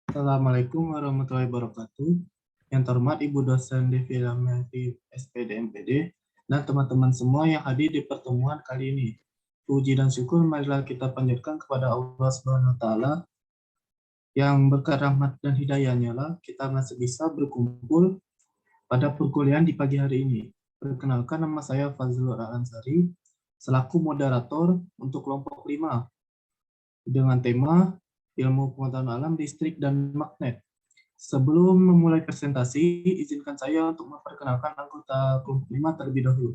Assalamualaikum warahmatullahi wabarakatuh. Yang terhormat Ibu dosen Devi SPD MPD dan teman-teman semua yang hadir di pertemuan kali ini. Puji dan syukur marilah kita panjatkan kepada Allah Subhanahu wa taala yang berkat rahmat dan hidayahnya lah kita masih bisa berkumpul pada perkuliahan di pagi hari ini. Perkenalkan, nama saya Fazlur Al-Ansari selaku moderator untuk kelompok 5 dengan tema Ilmu Pengetahuan Alam, Listrik, dan Magnet. Sebelum memulai presentasi, izinkan saya untuk memperkenalkan anggota kelompok 5 terlebih dahulu.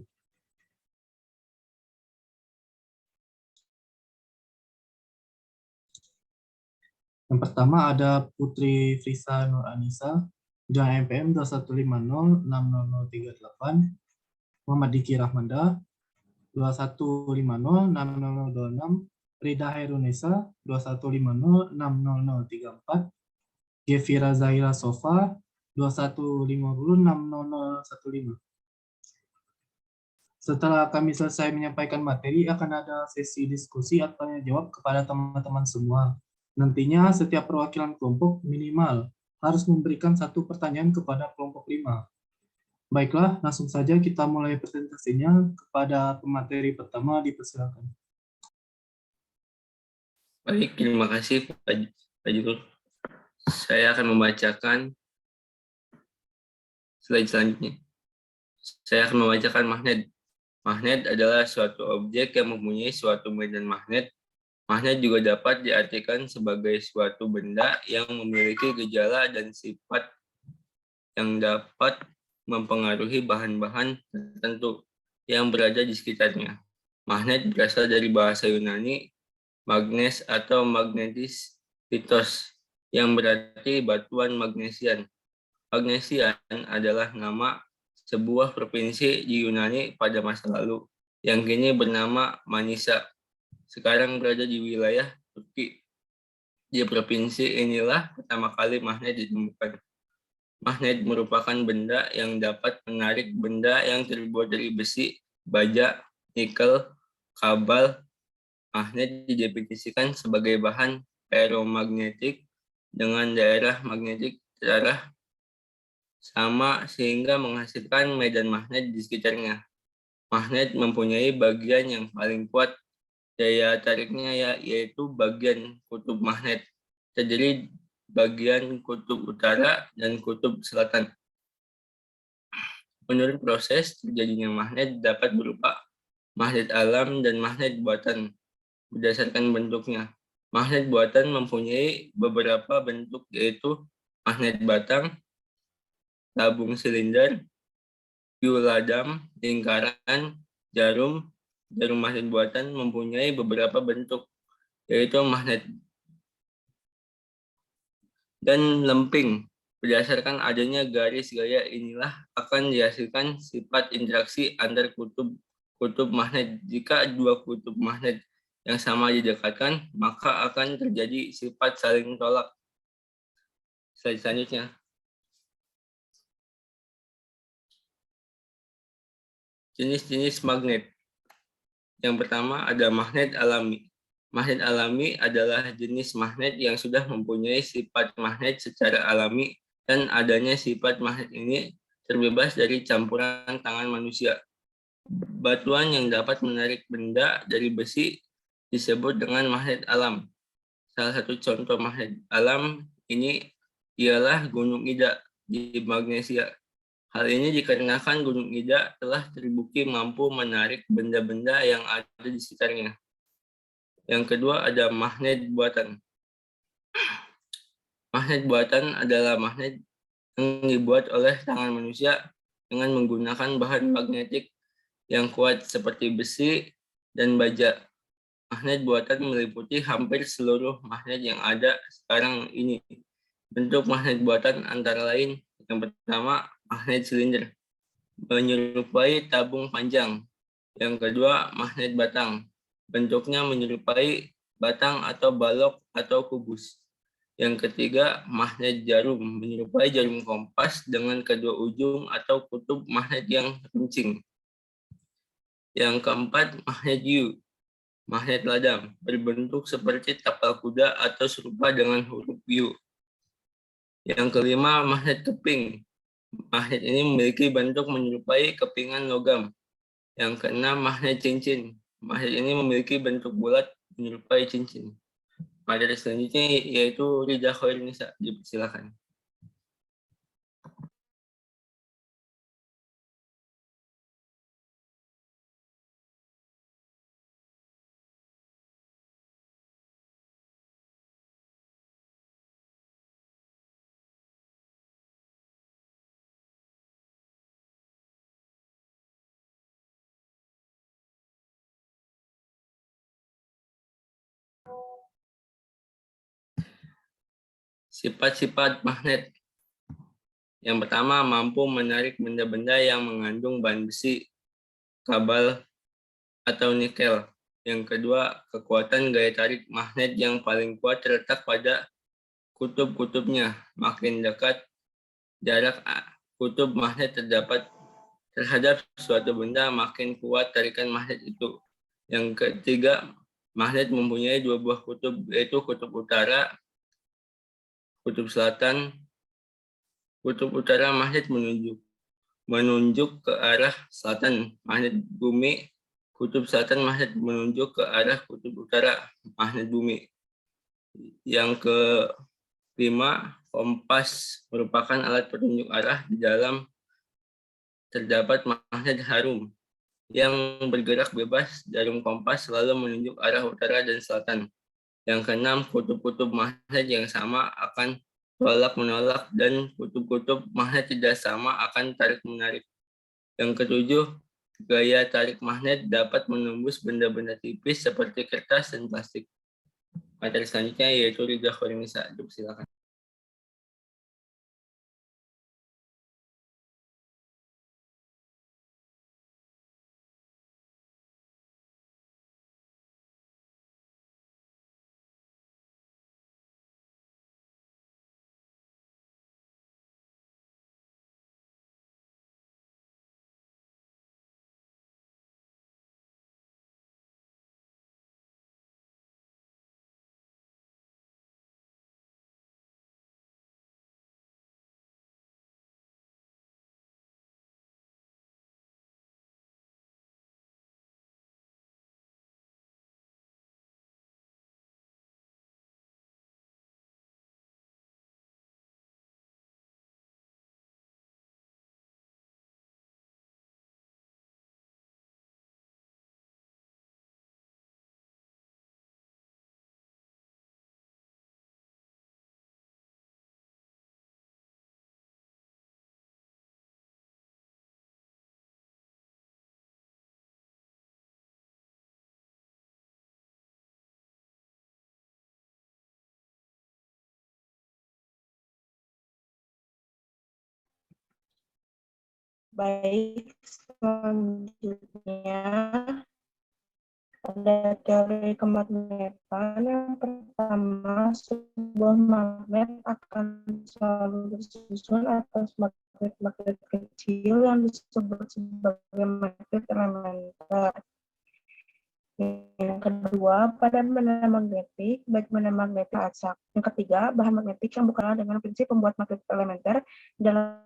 Yang pertama ada Putri Frisa Nur Anissa, dengan MPM 21506038, Muhammad Diki Rahmanda, 21506026, Rida Hairunisa, 21506034, Gefira Zaira Sofa, 21506015. Setelah kami selesai menyampaikan materi, akan ada sesi diskusi atau tanya jawab kepada teman-teman semua. Nantinya setiap perwakilan kelompok minimal harus memberikan satu pertanyaan kepada kelompok 5. Baiklah, langsung saja kita mulai presentasinya. Kepada pemateri pertama, dipersilakan. Baik, terima kasih Pak Jul. Saya akan membacakan slide selanjutnya. Saya akan membacakan magnet. Magnet adalah suatu objek yang mempunyai suatu medan magnet. Magnet juga dapat diartikan sebagai suatu benda yang memiliki gejala dan sifat yang dapat mempengaruhi bahan-bahan tertentu yang berada di sekitarnya. Magnet berasal dari bahasa Yunani magnes atau magnetis pitos, yang berarti batuan magnesian. Magnesian adalah nama sebuah provinsi di Yunani pada masa lalu, yang kini bernama Manisa. Sekarang berada di wilayah Turki. Di provinsi inilah pertama kali magnet ditemukan. Magnet merupakan benda yang dapat menarik benda yang terbuat dari besi, baja, nikel, kabel. Magnet didefinisikan sebagai bahan ferromagnetik dengan daerah magnetik terarah sama sehingga menghasilkan medan magnet di sekitarnya. Magnet mempunyai bagian yang paling kuat daya tariknya yaitu bagian kutub magnet, terdiri bagian kutub utara dan kutub selatan. Menurut proses terjadinya magnet dapat berupa magnet alam dan magnet buatan berdasarkan bentuknya. Magnet buatan mempunyai beberapa bentuk yaitu magnet batang, tabung silinder, piuladam, lingkaran, jarum. Jarum magnet buatan mempunyai beberapa bentuk yaitu magnet dan lemping. Berdasarkan adanya garis gaya inilah akan dihasilkan sifat interaksi antar kutub magnet. Jika dua kutub magnet yang sama didekatkan, maka akan terjadi sifat saling tolak. Slide selanjutnya. Jenis-jenis magnet. Yang pertama ada magnet alami. Magnet alami adalah jenis magnet yang sudah mempunyai sifat magnet secara alami dan adanya sifat magnet ini terbebas dari campuran tangan manusia. Batuan yang dapat menarik benda dari besi disebut dengan magnet alam. Salah satu contoh magnet alam ini ialah Gunung Ida di Magnesia. Hal ini dikarenakan Gunung Ida telah terbukti mampu menarik benda-benda yang ada di sekitarnya. Yang kedua ada magnet buatan. Magnet buatan adalah magnet yang dibuat oleh tangan manusia dengan menggunakan bahan magnetik yang kuat seperti besi dan baja. Magnet buatan meliputi hampir seluruh magnet yang ada sekarang ini. Bentuk magnet buatan antara lain yang pertama magnet silinder, menyerupai tabung panjang. Yang kedua magnet batang, bentuknya menyerupai batang atau balok atau kubus. Yang ketiga magnet jarum, menyerupai jarum kompas dengan kedua ujung atau kutub magnet yang runcing. Yang keempat magnet U, magnet ladang, berbentuk seperti tapal kuda atau serupa dengan huruf U. Yang kelima, magnet keping. Magnet ini memiliki bentuk menyerupai kepingan logam. Yang keenam, magnet cincin. Magnet ini memiliki bentuk bulat menyerupai cincin. Materi selanjutnya yaitu Rida Khairunisa. Silakan. Sifat-sifat magnet. Yang pertama, mampu menarik benda-benda yang mengandung bahan besi, kabel, atau nikel. Yang kedua, kekuatan gaya tarik magnet yang paling kuat terletak pada kutub-kutubnya. Makin dekat jarak kutub magnet terdapat terhadap suatu benda, makin kuat tarikan magnet itu. Yang ketiga, magnet mempunyai dua buah kutub, yaitu kutub utara, kutub selatan. Kutub utara magnet menunjuk ke arah selatan magnet bumi. Kutub selatan magnet menunjuk ke arah kutub utara magnet bumi. Yang kelima, kompas merupakan alat petunjuk arah. Di dalam terdapat magnet harum yang bergerak bebas. Jarum kompas selalu menunjuk arah utara dan selatan. Yang keenam, kutub-kutub magnet yang sama akan tolak-menolak dan kutub-kutub magnet tidak sama akan tarik-menarik. Yang ketujuh, gaya tarik magnet dapat menembus benda-benda tipis seperti kertas dan plastik. Materi selanjutnya yaitu Rida Khairunisa. Silakan. Baik, selanjutnya ada teori kemagnetan. Yang pertama, sebuah magnet akan selalu bersusun atas magnet-magnet kecil yang disebut sebagai magnet elementer. Yang kedua, pada benda magnetik, baik benda magnetik acak. Yang ketiga, bahan magnetik yang bukanlah dengan prinsip pembuat magnet elementer dalam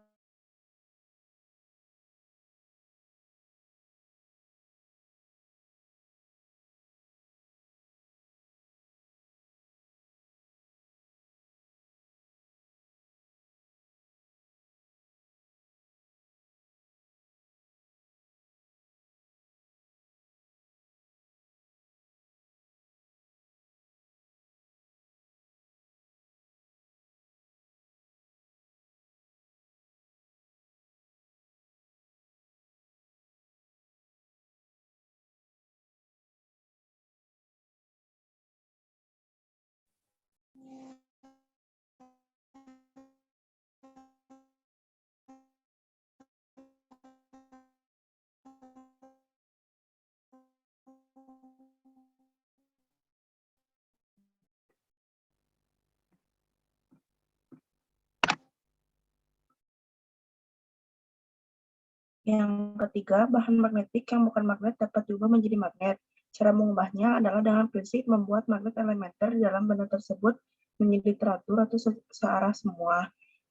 Yang ketiga, bahan magnetik yang bukan magnet dapat diubah menjadi magnet. Cara mengubahnya adalah dengan prinsip membuat magnet elementer dalam benda tersebut menjadi teratur atau searah semua.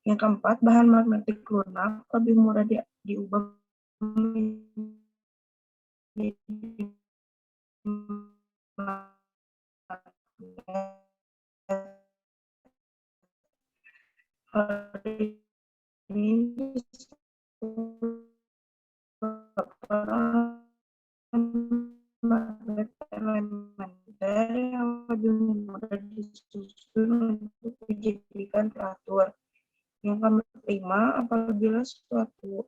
Yang keempat, bahan magnetik lunak lebih mudah diubah menjadi magnet. Ini magnet elementer yang lebih mudah disusun untuk dijadikan teratur. Yang kelima, apabila suatu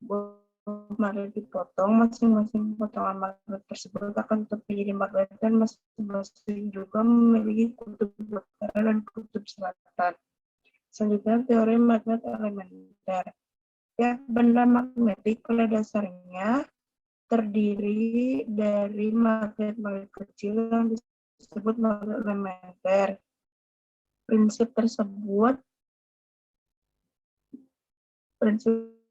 buah magnet dipotong, masing-masing potongan magnet tersebut akan tetap menjadi magnet dan masing-masing juga memiliki kutub utara dan kutub selatan. Selanjutnya, teori magnet elementer. Tiap benda magnetik pada dasarnya terdiri dari magnet-magnet kecil yang disebut magnet elementer. Prinsip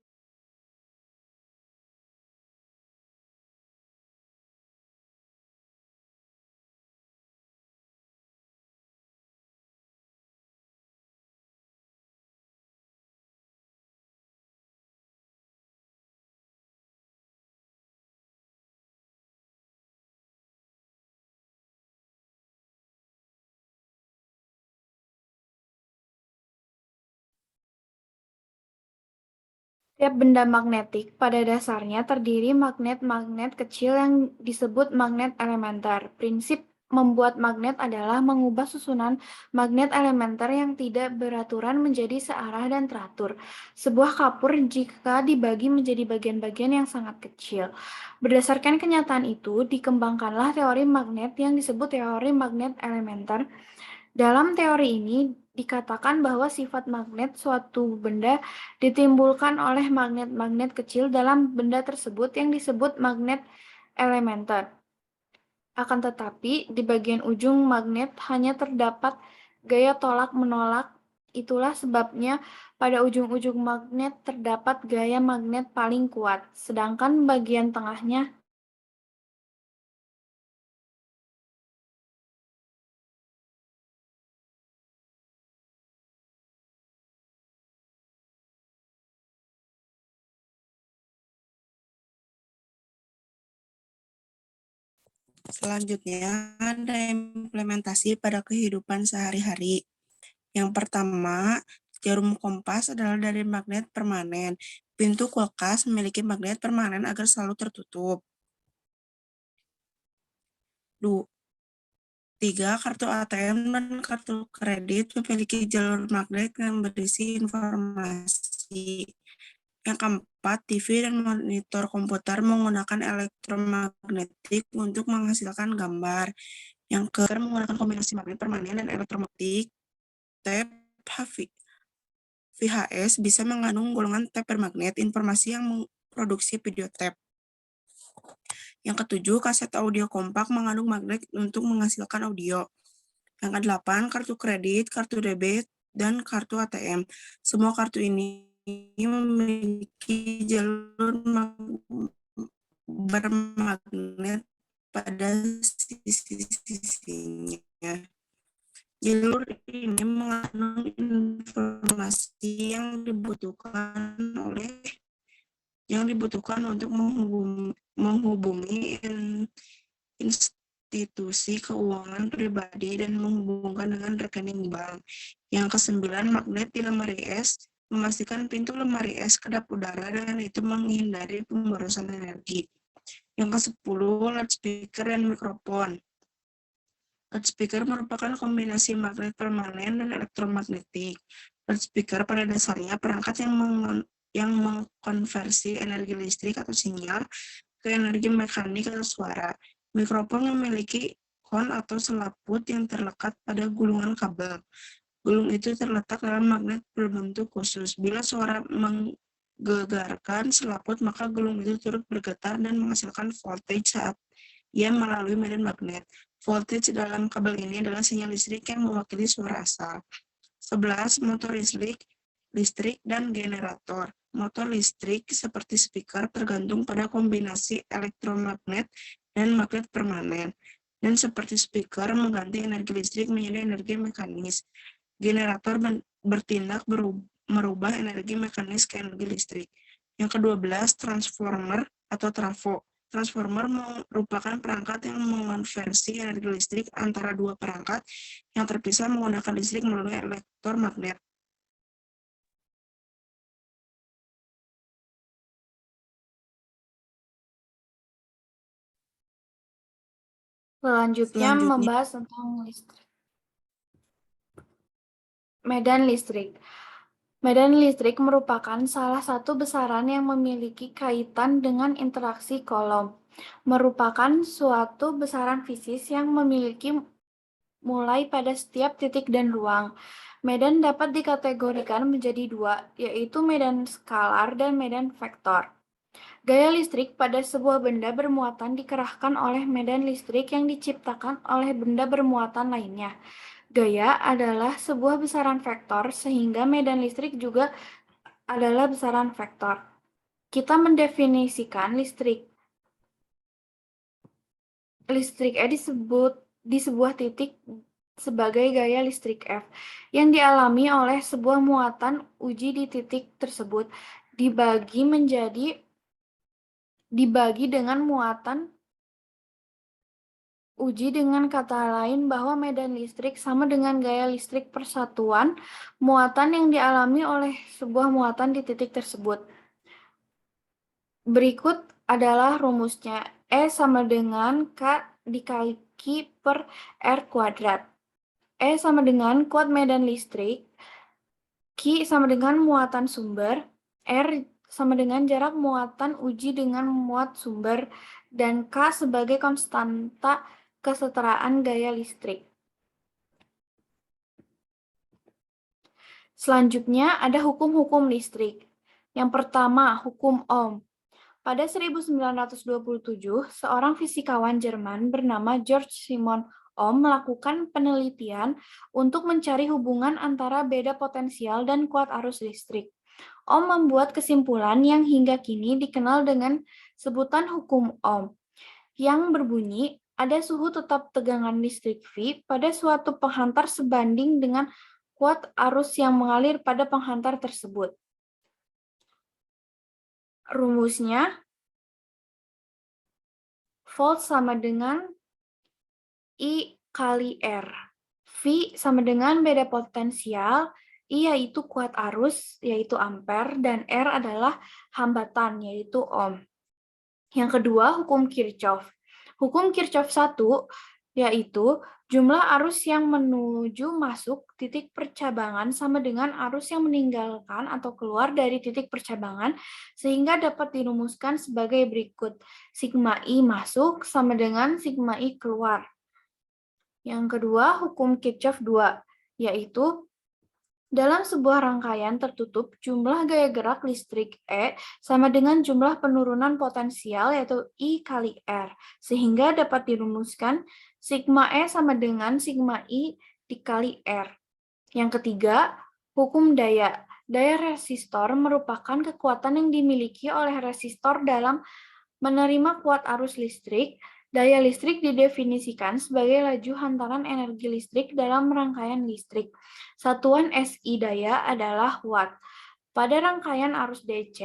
Tiap benda magnetik pada dasarnya terdiri magnet-magnet kecil yang disebut magnet elementer. Prinsip membuat magnet adalah mengubah susunan magnet elementer yang tidak beraturan menjadi searah dan teratur. Sebuah kapur jika dibagi menjadi bagian-bagian yang sangat kecil. Berdasarkan kenyataan itu, dikembangkanlah teori magnet yang disebut teori magnet elementer. Dalam teori ini, dikatakan bahwa sifat magnet suatu benda ditimbulkan oleh magnet-magnet kecil dalam benda tersebut yang disebut magnet elementer. Akan tetapi, di bagian ujung magnet hanya terdapat gaya tolak-menolak. Itulah sebabnya pada ujung-ujung magnet terdapat gaya magnet paling kuat, sedangkan bagian tengahnya Selanjutnya, ada implementasi pada kehidupan sehari-hari. Yang pertama, jarum kompas adalah dari magnet permanen. Pintu kulkas memiliki magnet permanen agar selalu tertutup. 3. Kartu ATM dan kartu kredit memiliki jalur magnet yang berisi informasi. Yang keempat, TV dan monitor komputer menggunakan elektromagnetik untuk menghasilkan gambar. Yang kelima, menggunakan kombinasi magnet permanen dan elektromagnetik. Tape VHS bisa mengandung golongan tape bermagnet, informasi yang memproduksi video tape. Yang ketujuh, kaset audio kompak mengandung magnet untuk menghasilkan audio. Yang kedelapan, kartu kredit, kartu debit, dan kartu ATM. Semua kartu ini memiliki jalur bermagnet pada sisi-sisinya. Jalur ini mengandung informasi yang dibutuhkan untuk menghubungi institusi keuangan pribadi dan menghubungkan dengan rekening bank. Yang kesembilan, magnet di lemari es memastikan pintu lemari es kedap udara, dengan itu menghindari pemborosan energi. Yang ke-10, loudspeaker dan mikrofon. Loudspeaker merupakan kombinasi magnet permanen dan elektromagnetik. Loudspeaker pada dasarnya perangkat yang mengkonversi energi listrik atau sinyal ke energi mekanik atau suara. Mikrofon memiliki kon atau selaput yang terlekat pada gulungan kabel. Gulung itu terletak dalam magnet berbentuk khusus. Bila suara menggegarkan selaput, maka gulung itu turut bergetar dan menghasilkan voltage saat ia melalui medan magnet. Voltage dalam kabel ini adalah sinyal listrik yang mewakili suara asal. 11. Motor listrik dan generator. Motor listrik seperti speaker tergantung pada kombinasi elektromagnet dan magnet permanen. Dan seperti speaker mengganti energi listrik menjadi energi mekanis. Generator bertindak merubah energi mekanis ke energi listrik. Yang ke-12, transformer atau trafo. Transformer merupakan perangkat yang mengonversi energi listrik antara dua perangkat yang terpisah menggunakan listrik melalui elektromagnet. Selanjutnya membahas tentang listrik. Medan listrik. Medan listrik merupakan salah satu besaran yang memiliki kaitan dengan interaksi Coulomb. Merupakan suatu besaran fisis yang memiliki mulai pada setiap titik dan ruang. Medan dapat dikategorikan menjadi dua, yaitu medan skalar dan medan vektor. Gaya listrik pada sebuah benda bermuatan dikerahkan oleh medan listrik yang diciptakan oleh benda bermuatan lainnya. Gaya adalah sebuah besaran vektor, sehingga medan listrik juga adalah besaran vektor. Kita mendefinisikan listrik E di sebuah titik sebagai gaya listrik F yang dialami oleh sebuah muatan uji di titik tersebut dibagi dengan muatan uji. Dengan kata lain, bahwa medan listrik sama dengan gaya listrik persatuan muatan yang dialami oleh sebuah muatan di titik tersebut. Berikut adalah rumusnya. E sama dengan K dikali Q per R kuadrat. E sama dengan kuat medan listrik, Q sama dengan muatan sumber, R sama dengan jarak muatan uji dengan muat sumber, dan K sebagai konstanta kesetaraan gaya listrik. Selanjutnya ada hukum-hukum listrik. Yang pertama, hukum Ohm. Pada 1927, seorang fisikawan Jerman bernama George Simon Ohm melakukan penelitian untuk mencari hubungan antara beda potensial dan kuat arus listrik. Ohm membuat kesimpulan yang hingga kini dikenal dengan sebutan hukum Ohm, yang berbunyi ada suhu tetap tegangan listrik V pada suatu penghantar sebanding dengan kuat arus yang mengalir pada penghantar tersebut. Rumusnya, volt sama dengan I kali R. V sama dengan beda potensial, I yaitu kuat arus, yaitu ampere, dan R adalah hambatan, yaitu ohm. Yang kedua, hukum Kirchhoff. Hukum Kirchhoff 1, yaitu jumlah arus yang menuju masuk titik percabangan sama dengan arus yang meninggalkan atau keluar dari titik percabangan, sehingga dapat dirumuskan sebagai berikut. Sigma I masuk sama dengan sigma I keluar. Yang kedua, hukum Kirchhoff 2, yaitu dalam sebuah rangkaian tertutup, jumlah gaya gerak listrik E sama dengan jumlah penurunan potensial, yaitu I kali R, sehingga dapat dirumuskan sigma E sama dengan sigma I dikali R. Yang ketiga, hukum daya. Daya resistor merupakan kekuatan yang dimiliki oleh resistor dalam menerima kuat arus listrik. Daya listrik didefinisikan sebagai laju hantaran energi listrik dalam rangkaian listrik. Satuan SI daya adalah watt. Pada rangkaian arus DC,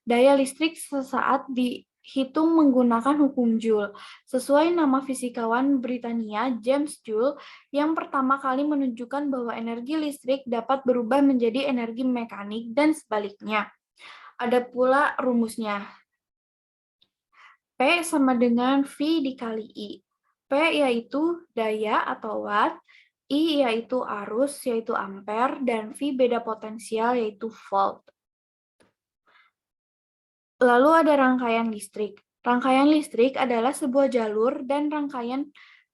daya listrik sesaat dihitung menggunakan hukum Joule, sesuai nama fisikawan Britania James Joule yang pertama kali menunjukkan bahwa energi listrik dapat berubah menjadi energi mekanik dan sebaliknya. Ada pula rumusnya. P sama dengan V dikali I. P yaitu daya atau watt, I yaitu arus yaitu ampere, dan V beda potensial yaitu volt. Lalu ada rangkaian listrik. Rangkaian listrik adalah sebuah jalur dan rangkaian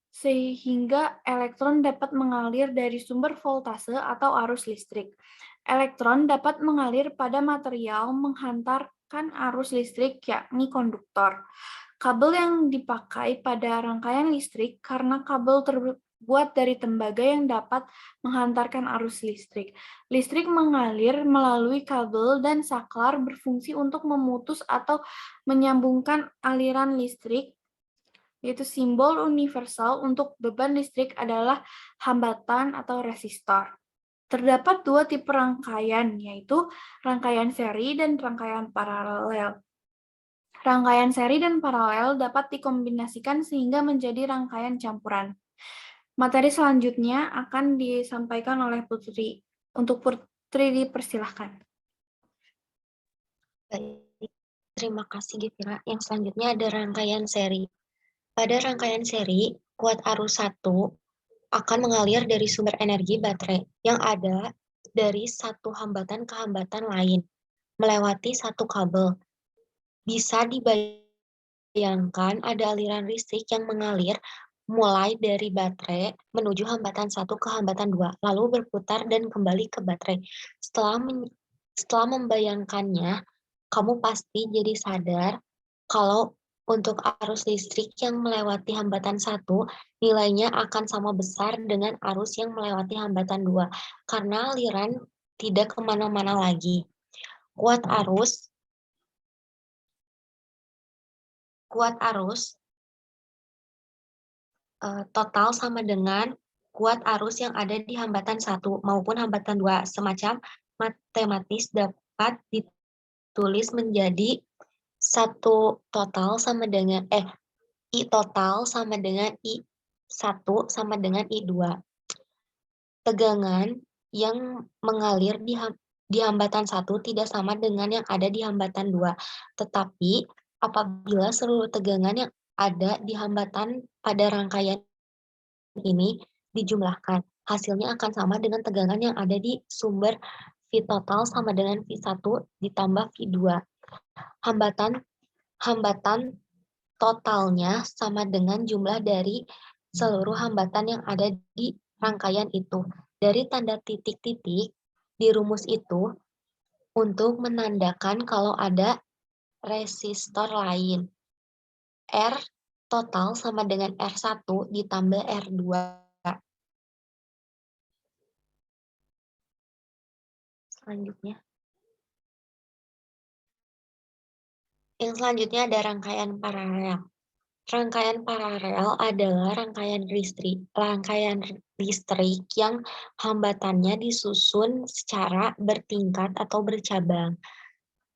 sehingga elektron dapat mengalir dari sumber voltase atau arus listrik. Elektron dapat mengalir pada material menghantarkan arus listrik, yakni konduktor. Kabel yang dipakai pada rangkaian listrik karena kabel terbuat dari tembaga yang dapat menghantarkan arus listrik. Listrik mengalir melalui kabel dan saklar berfungsi untuk memutus atau menyambungkan aliran listrik, yaitu simbol universal untuk beban listrik adalah hambatan atau resistor. Terdapat dua tipe rangkaian, yaitu rangkaian seri dan rangkaian paralel. Rangkaian seri dan paralel dapat dikombinasikan sehingga menjadi rangkaian campuran. Materi selanjutnya akan disampaikan oleh Putri. Untuk Putri dipersilahkan. Baik, terima kasih Gifira. Yang selanjutnya ada rangkaian seri. Pada rangkaian seri, kuat arus 1 akan mengalir dari sumber energi baterai yang ada dari satu hambatan ke hambatan lain, melewati satu kabel. Bisa dibayangkan ada aliran listrik yang mengalir mulai dari baterai menuju hambatan 1 ke hambatan 2, lalu berputar dan kembali ke baterai. Setelah membayangkannya, kamu pasti jadi sadar kalau untuk arus listrik yang melewati hambatan 1, nilainya akan sama besar dengan arus yang melewati hambatan 2, karena aliran tidak kemana-mana lagi. Kuat arus total sama dengan kuat arus yang ada di hambatan 1 maupun hambatan 2. Semacam matematis dapat ditulis menjadi satu total sama dengan I total sama dengan I1 sama dengan I2. Tegangan yang mengalir di hambatan 1 tidak sama dengan yang ada di hambatan 2. Tetapi apabila seluruh tegangan yang ada di hambatan pada rangkaian ini dijumlahkan, hasilnya akan sama dengan tegangan yang ada di sumber V total sama dengan V1 ditambah V2. Hambatan totalnya sama dengan jumlah dari seluruh hambatan yang ada di rangkaian itu. Dari tanda titik-titik di rumus itu untuk menandakan kalau ada resistor lain. R total sama dengan R1 ditambah R2. Selanjutnya. Yang selanjutnya ada rangkaian paralel. Rangkaian paralel adalah rangkaian listrik yang hambatannya disusun secara bertingkat atau bercabang.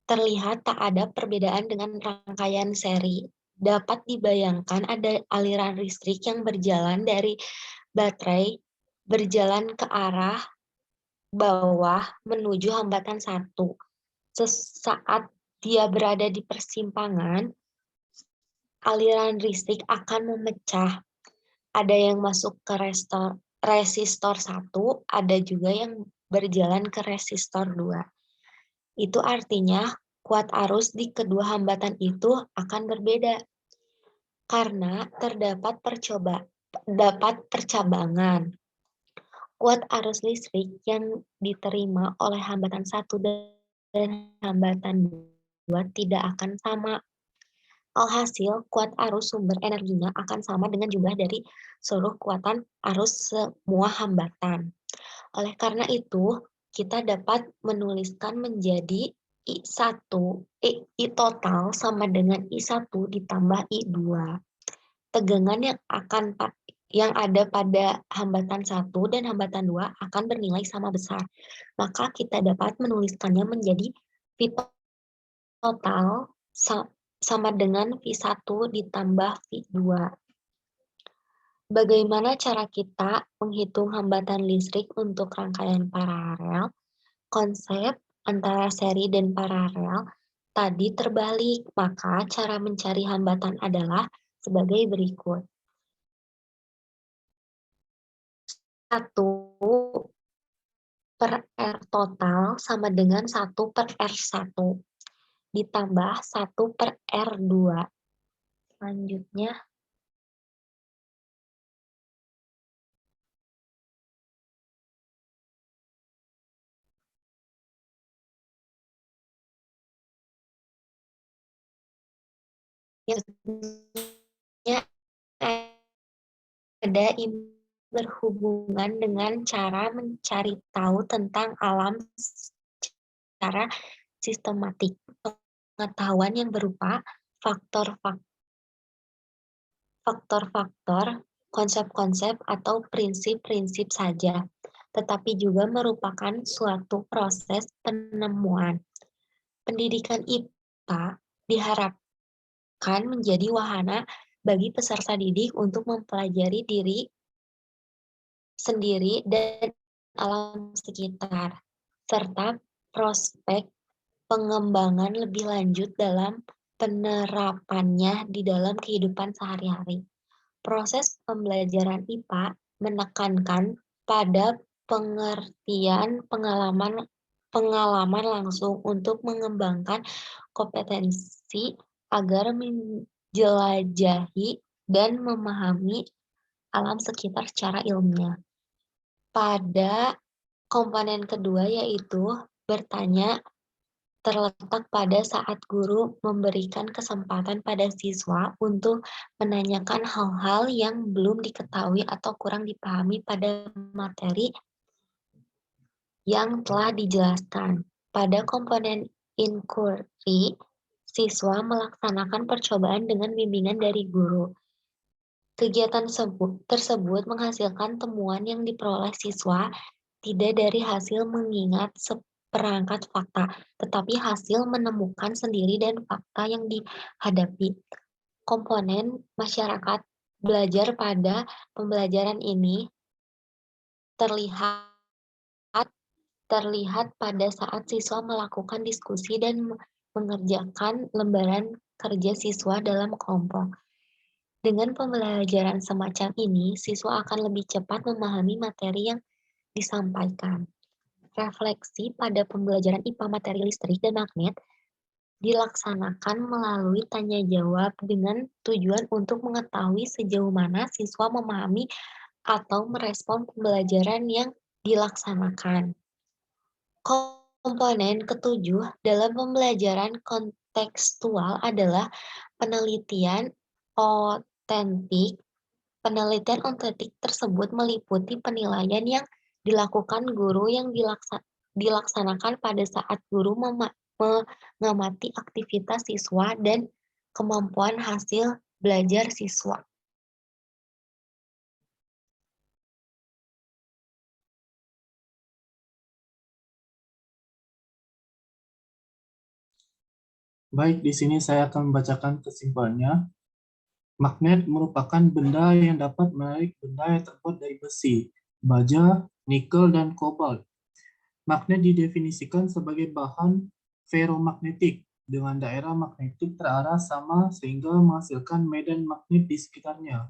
Terlihat tak ada perbedaan dengan rangkaian seri. Dapat dibayangkan ada aliran listrik yang berjalan dari baterai, berjalan ke arah bawah menuju hambatan 1. Sesaat dia berada di persimpangan, aliran listrik akan memecah. Ada yang masuk ke resistor 1, ada juga yang berjalan ke resistor 2. Itu artinya kuat arus di kedua hambatan itu akan berbeda. Karena terdapat percabangan. Kuat arus listrik yang diterima oleh hambatan 1 dan hambatan 2 tidak akan sama. Alhasil, kuat arus sumber energinya akan sama dengan jumlah dari seluruh kekuatan arus semua hambatan. Oleh karena itu, kita dapat menuliskan menjadi I1, I total sama dengan I1 ditambah I2. Tegangan yang ada pada hambatan 1 dan hambatan 2 akan bernilai sama besar. Maka kita dapat menuliskannya menjadi V total sama dengan V1 ditambah V2. Bagaimana cara kita menghitung hambatan listrik untuk rangkaian paralel? Konsep antara seri dan paralel tadi terbalik, maka cara mencari hambatan adalah sebagai berikut. 1 per R total sama dengan 1 per R1 ditambah 1 per R2. Selanjutnya, ada berhubungan dengan cara mencari tahu tentang alam secara sistematik. Pengetahuan yang berupa faktor-faktor, konsep-konsep, atau prinsip-prinsip saja. tetapi juga merupakan suatu proses penemuan. Pendidikan IPA diharapkan menjadi wahana bagi peserta didik untuk mempelajari diri sendiri dan alam sekitar, serta prospek pengembangan lebih lanjut dalam penerapannya di dalam kehidupan sehari-hari. Proses pembelajaran IPA menekankan pada pengertian pengalaman langsung untuk mengembangkan kompetensi agar menjelajahi dan memahami alam sekitar secara ilmiah. Pada komponen kedua yaitu bertanya terletak pada saat guru memberikan kesempatan pada siswa untuk menanyakan hal-hal yang belum diketahui atau kurang dipahami pada materi yang telah dijelaskan. Pada komponen inquiry, siswa melaksanakan percobaan dengan bimbingan dari guru. Kegiatan tersebut menghasilkan temuan yang diperoleh siswa tidak dari hasil mengingat perangkat fakta, tetapi hasil menemukan sendiri dan fakta yang dihadapi. Komponen masyarakat belajar pada pembelajaran ini terlihat pada saat siswa melakukan diskusi dan mengerjakan lembaran kerja siswa dalam kelompok. Dengan pembelajaran semacam ini, siswa akan lebih cepat memahami materi yang disampaikan. Refleksi pada pembelajaran IPA materi listrik dan magnet dilaksanakan melalui tanya jawab dengan tujuan untuk mengetahui sejauh mana siswa memahami atau merespon pembelajaran yang dilaksanakan. Komponen ketujuh dalam pembelajaran kontekstual adalah penelitian otentik. Penelitian otentik tersebut meliputi penilaian yang dilakukan guru yang dilaksanakan pada saat guru mengamati aktivitas siswa dan kemampuan hasil belajar siswa. Baik, di sini saya akan membacakan kesimpulannya. Magnet merupakan benda yang dapat menarik benda yang terbuat dari besi, baja, nikel, dan kobalt. Magnet didefinisikan sebagai bahan ferromagnetik dengan daerah magnetik terarah sama sehingga menghasilkan medan magnet di sekitarnya.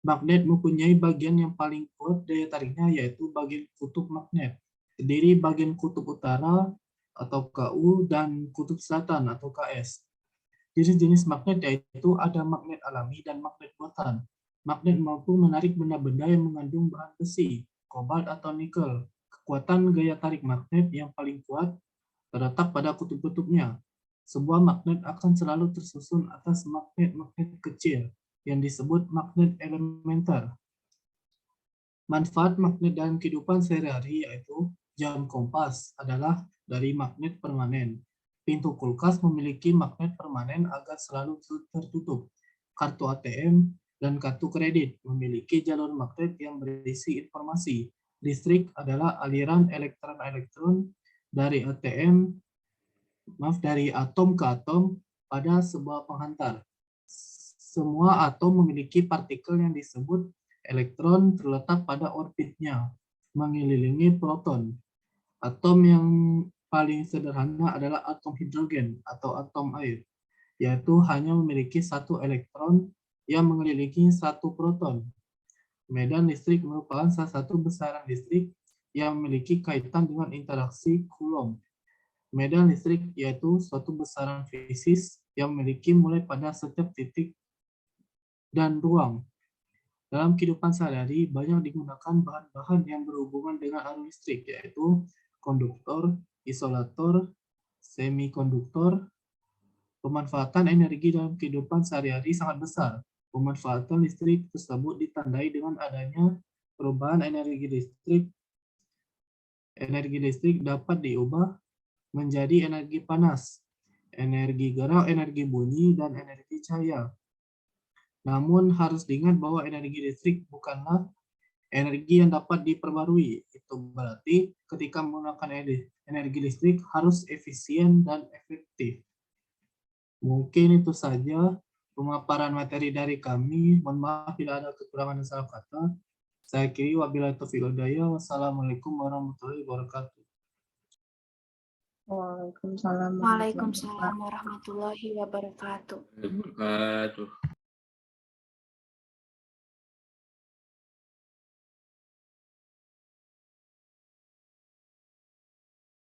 Magnet mempunyai bagian yang paling kuat daya tariknya yaitu bagian kutub magnet, terdiri bagian kutub utara atau KU dan kutub selatan atau KS. Jenis-jenis magnet yaitu ada magnet alami dan magnet buatan. Magnet mampu menarik benda-benda yang mengandung bahan besi, kobalt atau nikel. Kekuatan gaya tarik magnet yang paling kuat terletak pada kutub-kutubnya. Sebuah magnet akan selalu tersusun atas magnet-magnet kecil yang disebut magnet elementer. Manfaat magnet dalam kehidupan sehari-hari yaitu jam kompas adalah dari magnet permanen. Pintu kulkas memiliki magnet permanen agar selalu tertutup. Kartu ATM dan kartu kredit memiliki jalur magnet yang berisi informasi. Listrik adalah aliran elektron-elektron dari dari atom ke atom pada sebuah penghantar. Semua atom memiliki partikel yang disebut elektron terletak pada orbitnya, mengelilingi proton. Atom yang paling sederhana adalah atom hidrogen atau atom air, yaitu hanya memiliki satu elektron yang mengelilingi satu proton. Medan listrik merupakan salah satu besaran listrik yang memiliki kaitan dengan interaksi Coulomb. Medan listrik yaitu suatu besaran fisis yang memiliki mulai pada setiap titik dan ruang. Dalam kehidupan sehari-hari banyak digunakan bahan-bahan yang berhubungan dengan arus listrik yaitu konduktor, isolator, semikonduktor. Pemanfaatan energi dalam kehidupan sehari-hari sangat besar. Pemanfaatan listrik tersebut ditandai dengan adanya perubahan energi listrik. Energi listrik dapat diubah menjadi energi panas, energi gerak, energi bunyi, dan energi cahaya. Namun harus diingat bahwa energi listrik bukanlah energi yang dapat diperbarui. Itu berarti ketika menggunakan energi listrik harus efisien dan efektif. Mungkin itu saja pemaparan materi dari kami. Mohon maaf bila ada kekurangan dan salah kata. Saya akhiri, wabillahi taufiq wal hidayah. Wassalamualaikum warahmatullahi wabarakatuh. Waalaikumsalam. Waalaikumsalam warahmatullahi wabarakatuh. Wabarakatuh.